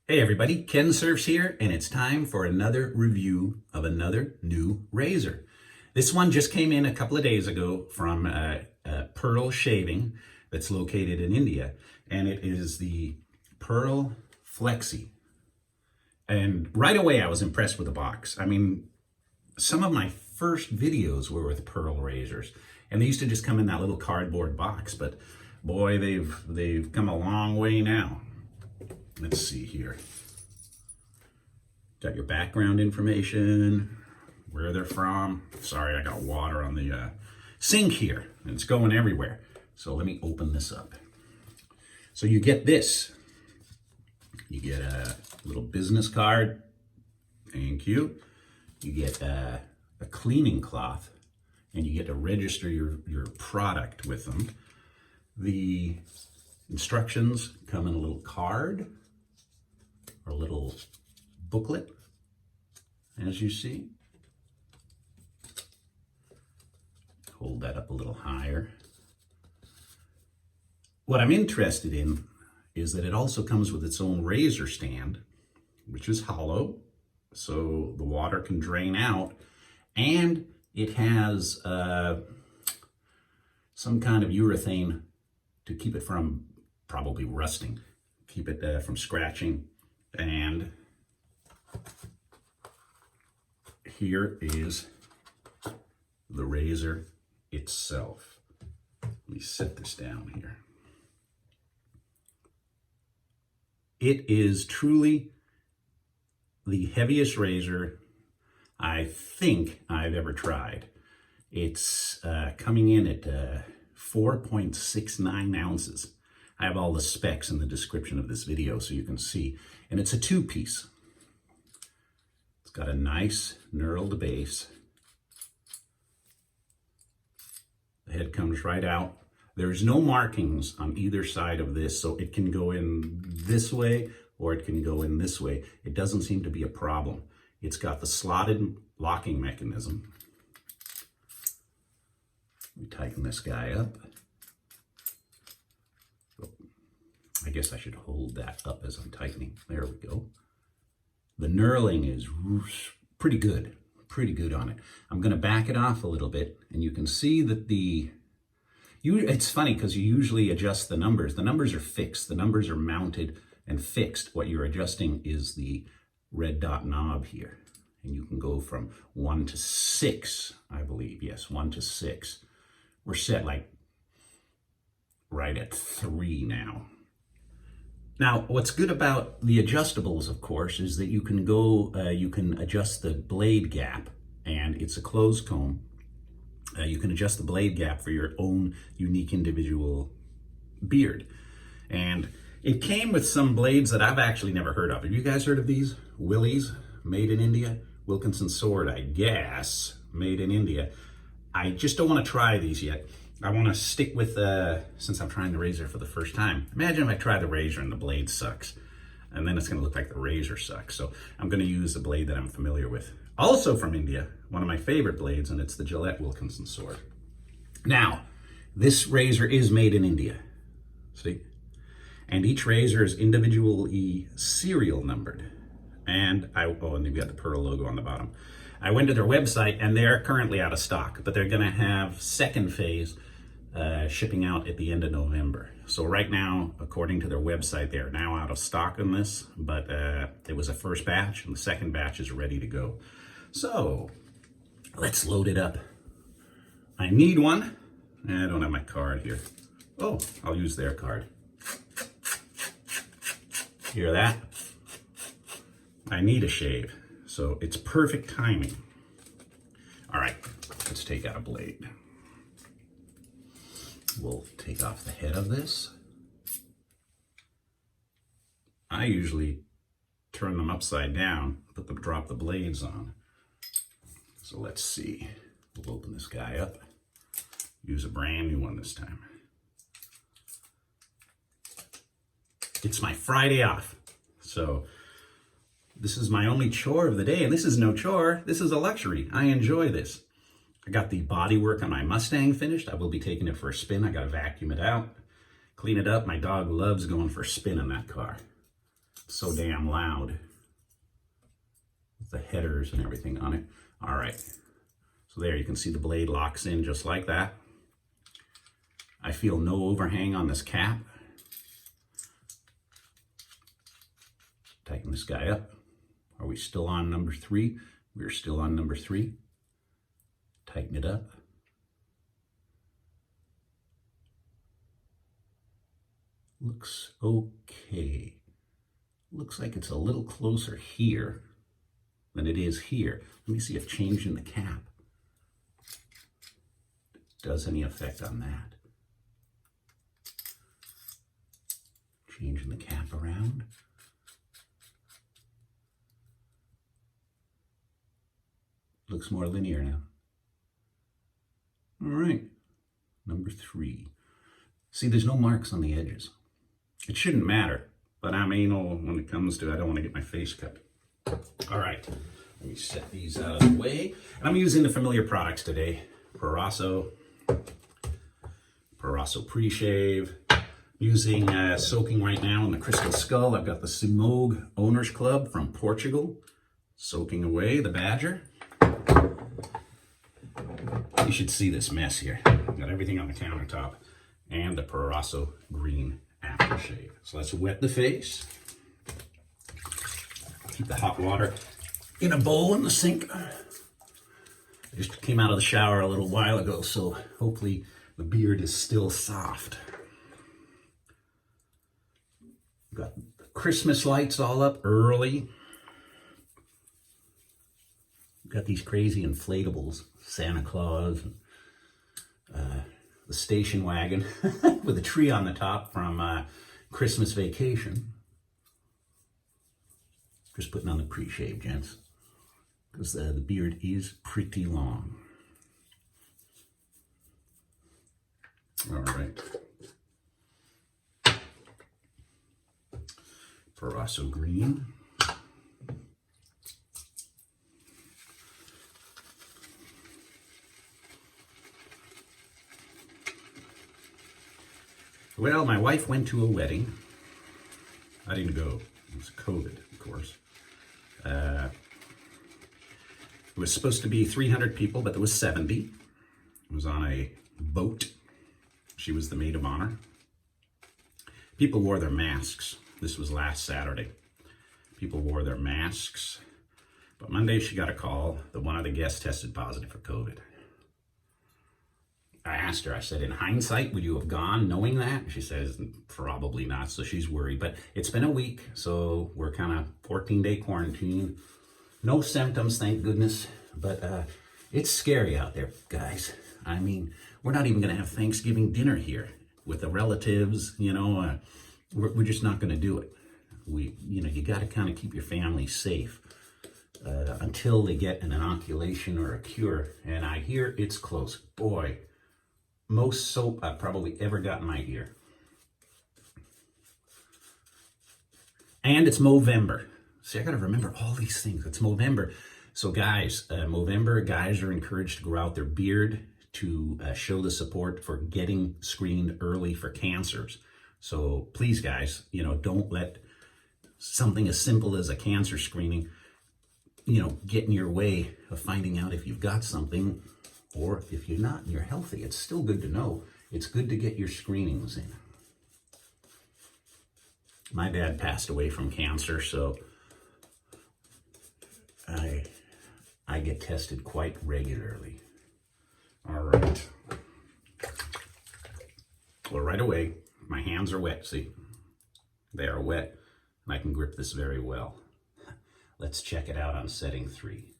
Hey everybody, Kensurfs here, and it's time for another review of another new razor. This one just came in a couple of days ago from Pearl Shaving that's located in India, and it is the Pearl Flexi. And right away I was impressed with the box. I mean, some of my first videos were with Pearl razors, and they used to just come in that little cardboard box, but boy, they've come a long way now. Let's see here. Got your background information, where they're from. Sorry, I got water on the sink here, and it's going everywhere. So let me open this up. So you get this. You get a little business card. Thank you. You get a cleaning cloth, and you get to register your product with them. The instructions come in a little card, or a little booklet, as you see. Hold that up a little higher. What I'm interested in is that it also comes with its own razor stand, which is hollow, so the water can drain out, and it has some kind of urethane to keep it from probably rusting, keep it from scratching. And here is the razor itself. Let me set this down here. It is truly the heaviest razor I think I've ever tried. It's coming in at 4.69 ounces. I have all the specs in the description of this video so you can see. And it's a two-piece. It's got a nice knurled base. The head comes right out. There's no markings on either side of this, so it can go in this way or it can go in this way. It doesn't seem to be a problem. It's got the slotted locking mechanism. Let me tighten this guy up. I guess I should hold that up as I'm tightening. There we go. The knurling is pretty good on it. I'm going to back it off a little bit, and you can see that it's funny because you usually adjust the numbers. The numbers are fixed. The numbers are mounted and fixed. What you're adjusting is the red dot knob here. And you can go from 1 to 6, I believe. Yes, 1 to 6. We're set like right at 3 now. Now, what's good about the adjustables, of course, is that you can adjust the blade gap, and it's a closed comb. You can adjust the blade gap for your own unique individual beard. And it came with some blades that I've actually never heard of. Have you guys heard of these? Willy's, made in India. Wilkinson sword, I guess, made in India. I just don't want to try these yet. I want to stick with, since I'm trying the razor for the first time. Imagine if I try the razor and the blade sucks. And then it's going to look like the razor sucks. So I'm going to use the blade that I'm familiar with. Also from India, one of my favorite blades, and it's the Gillette Wilkinson sword. Now, this razor is made in India. See? And each razor is individually serial numbered. And and you've got the Pearl logo on the bottom. I went to their website, and they're currently out of stock, but they're going to have second phase shipping out at the end of November. So right now, according to their website, they're now out of stock on this, but it was a first batch, and the second batch is ready to go. So let's load it up. I need one. I don't have my card here. Oh, I'll use their card. Hear that? I need a shave. So it's perfect timing. All right, let's take out a blade. We'll take off the head of this. I usually turn them upside down, drop the blades on. So let's see. We'll open this guy up. Use a brand new one this time. It's my Friday off. So this is my only chore of the day, and this is no chore. This is a luxury. I enjoy this. I got the body work on my Mustang finished. I will be taking it for a spin. I got to vacuum it out, clean it up. My dog loves going for a spin in that car. so damn loud with the headers and everything on it. All right, so there you can see the blade locks in just like that. I feel no overhang on this cap. Tighten this guy up. Are we still on number 3? We're still on number 3. Tighten it up. Looks okay. Looks like it's a little closer here than it is here. Let me see if changing the cap does any effect on that. Changing the cap around. Looks more linear now. All right, number 3. See, there's no marks on the edges. It shouldn't matter, but I'm anal when it comes to, I don't want to get my face cut. All right, let me set these out of the way. And I'm using the familiar products today. Proraso pre-shave. Using soaking right now in the Crystal Skull. I've got the Simog Owners Club from Portugal. Soaking away the badger. You should see this mess here. Got everything on the countertop. And the Proraso Green aftershave. So let's wet the face. Keep the hot water in a bowl in the sink. I just came out of the shower a little while ago, so hopefully the beard is still soft. Got the Christmas lights all up early. Got these crazy inflatables, Santa Claus, the station wagon with a tree on the top from Christmas Vacation. Just putting on the pre-shave, gents, because the beard is pretty long. All right. Proraso Green. Well, my wife went to a wedding. I didn't go. It was COVID, of course. It was supposed to be 300 people, but there was 70. It was on a boat. She was the maid of honor. People wore their masks. This was last Saturday. People wore their masks. But Monday she got a call that one of the guests tested positive for COVID. I asked her, I said, in hindsight, would you have gone knowing that? She says, probably not, so she's worried. But it's been a week, so we're kind of 14-day quarantine. No symptoms, thank goodness. But it's scary out there, guys. I mean, we're not even going to have Thanksgiving dinner here with the relatives, you know. We're just not going to do it. You got to kind of keep your family safe until they get an inoculation or a cure. And I hear it's close. Boy. Most soap I've probably ever got in my ear. And it's Movember. See, I got to remember all these things. It's Movember. So guys, Movember, guys are encouraged to grow out their beard to show the support for getting screened early for cancers. So please, guys, don't let something as simple as a cancer screening, get in your way of finding out if you've got something. Or if you're not and you're healthy, it's still good to know. It's good to get your screenings in. My dad passed away from cancer, so I get tested quite regularly. All right. Well, right away, my hands are wet, see? They are wet, and I can grip this very well. Let's check it out on setting 3.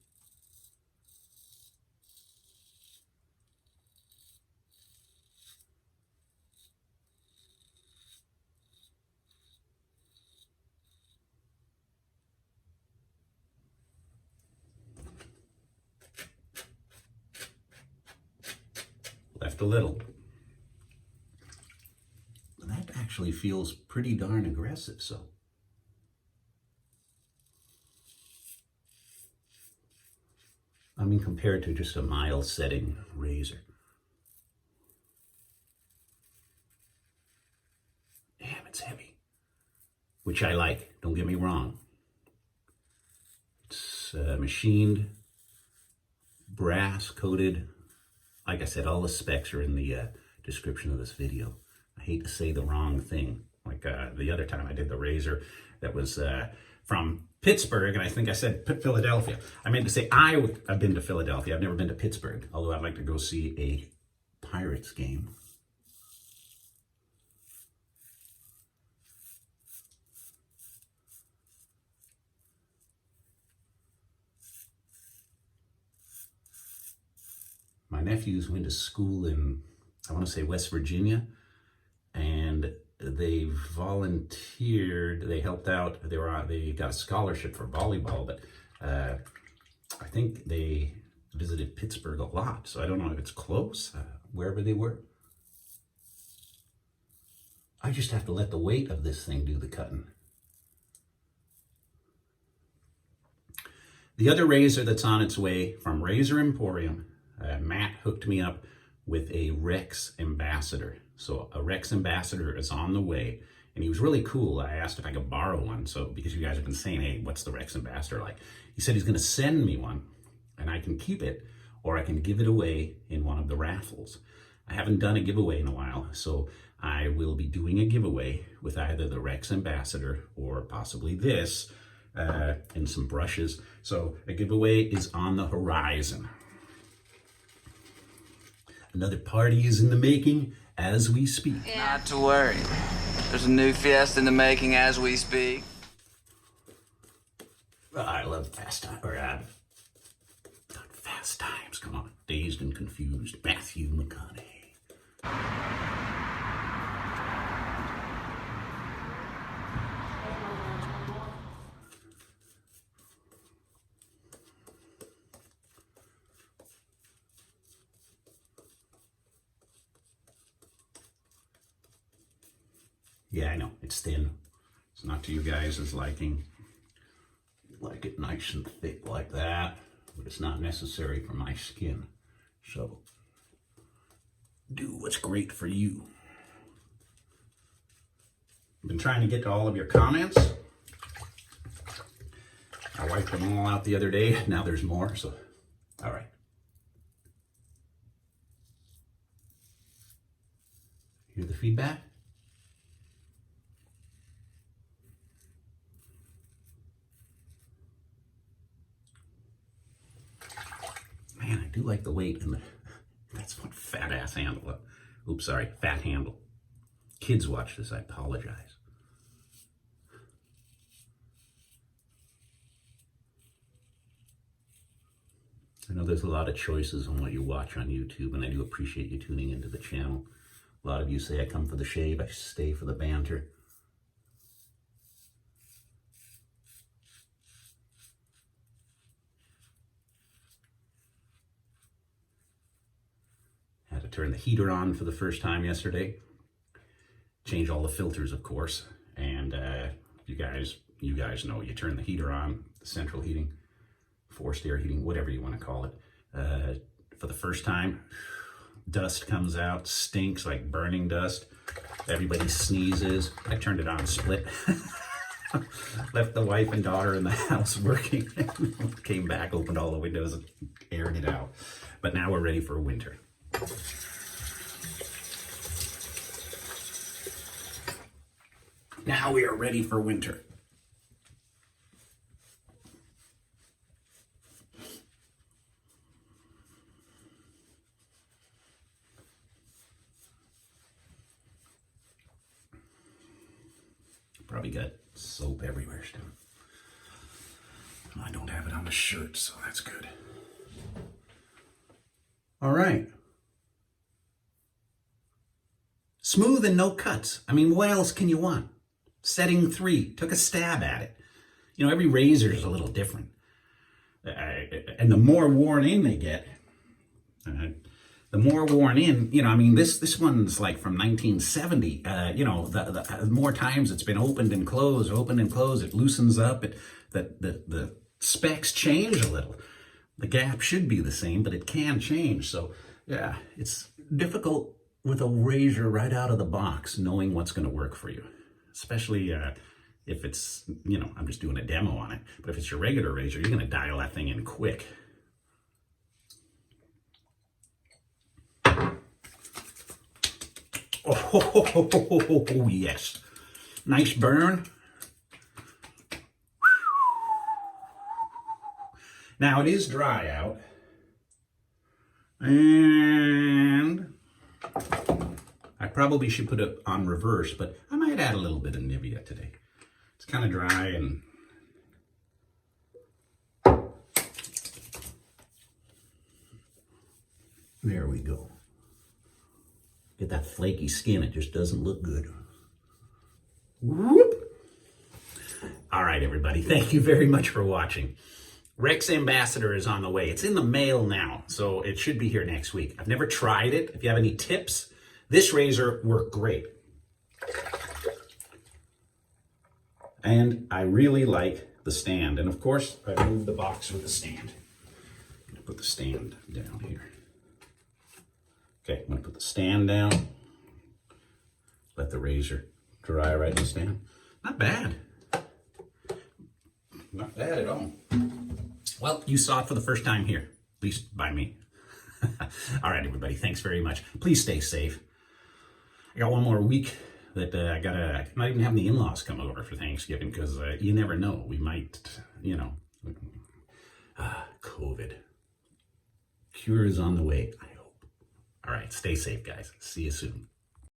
Left a little. That actually feels pretty darn aggressive, so. I mean, compared to just a mild setting razor. Damn, it's heavy. which I like, don't get me wrong. It's machined, brass coated. Like I said, all the specs are in the description of this video. I hate to say the wrong thing. Like the other time I did the razor that was from Pittsburgh, and I think I said Philadelphia. I meant to say I've been to Philadelphia. I've never been to Pittsburgh, although I'd like to go see a Pirates game. My nephews went to school in, I want to say, West Virginia, and they volunteered. They helped out. They got a scholarship for volleyball, but I think they visited Pittsburgh a lot. So I don't know if it's close, wherever they were. I just have to let the weight of this thing do the cutting. The other razor that's on its way from Razor Emporium, Matt hooked me up with a Rex Ambassador. So a Rex Ambassador is on the way, and he was really cool. I asked if I could borrow one, so because you guys have been saying, hey, what's the Rex Ambassador like? He said he's going to send me one, and I can keep it, or I can give it away in one of the raffles. I haven't done a giveaway in a while, so I will be doing a giveaway with either the Rex Ambassador or possibly this, and some brushes. So a giveaway is on the horizon. Another party is in the making as we speak. Not to worry. There's a new Fiesta in the making as we speak. I love Fast Times, or not Fast Times, come on. Dazed and Confused, Matthew McConaughey. Yeah, I know, it's thin. It's not to you guys' liking. You like it nice and thick like that, but it's not necessary for my skin. So, do what's great for you. I've been trying to get to all of your comments. I wiped them all out the other day. Now there's more, so, all right. Hear the feedback? Man, I do like the weight, and that's one fat ass handle. Oops, sorry, fat handle. Kids watch this, I apologize. I know there's a lot of choices on what you watch on YouTube, and I do appreciate you tuning into the channel. A lot of you say I come for the shave, I stay for the banter. Had to turn the heater on for the first time yesterday. Change all the filters, of course. And you guys know, you turn the heater on, the central heating, forced air heating, whatever you want to call it. For the first time, dust comes out, stinks like burning dust. Everybody sneezes. I turned it on split. Left the wife and daughter in the house working. Came back, opened all the windows, and aired it out. But now we're ready for winter. Now we are ready for winter. Probably got soap everywhere still. I don't have it on the shirt, so that's good. All right. Smooth and no cuts. I mean, what else can you want? Setting 3, took a stab at it. You know, every razor is a little different. And the more worn in they get, the more worn in, you know, I mean, this one's like from 1970. You know, the more times it's been opened and closed, it loosens up. The specs change a little. The gap should be the same, but it can change. So, yeah, it's difficult with a razor right out of the box, knowing what's going to work for you. Especially, if it's, you know, I'm just doing a demo on it. But if it's your regular razor, you're going to dial that thing in quick. Oh, yes. Nice burn. Now it is dry out. And I probably should put it on reverse, but I might add a little bit of Nivea today. It's kind of dry and there we go. Get that flaky skin, it just doesn't look good. Whoop. All right, everybody, thank you very much for watching. Rex Ambassador is on the way. It's in the mail now, so it should be here next week. I've never tried it. If you have any tips, this razor worked great. And I really like the stand. And of course, I moved the box with the stand. I'm gonna put the stand down here. Okay, I'm gonna put the stand down. Let the razor dry right in the stand. Not bad. Not bad at all. Well, you saw it for the first time here, at least by me. All right, everybody, thanks very much. Please stay safe. I got one more week that I might even have the in-laws come over for Thanksgiving because you never know. We might, you know, COVID. Cure is on the way, I hope. All right, stay safe, guys. See you soon.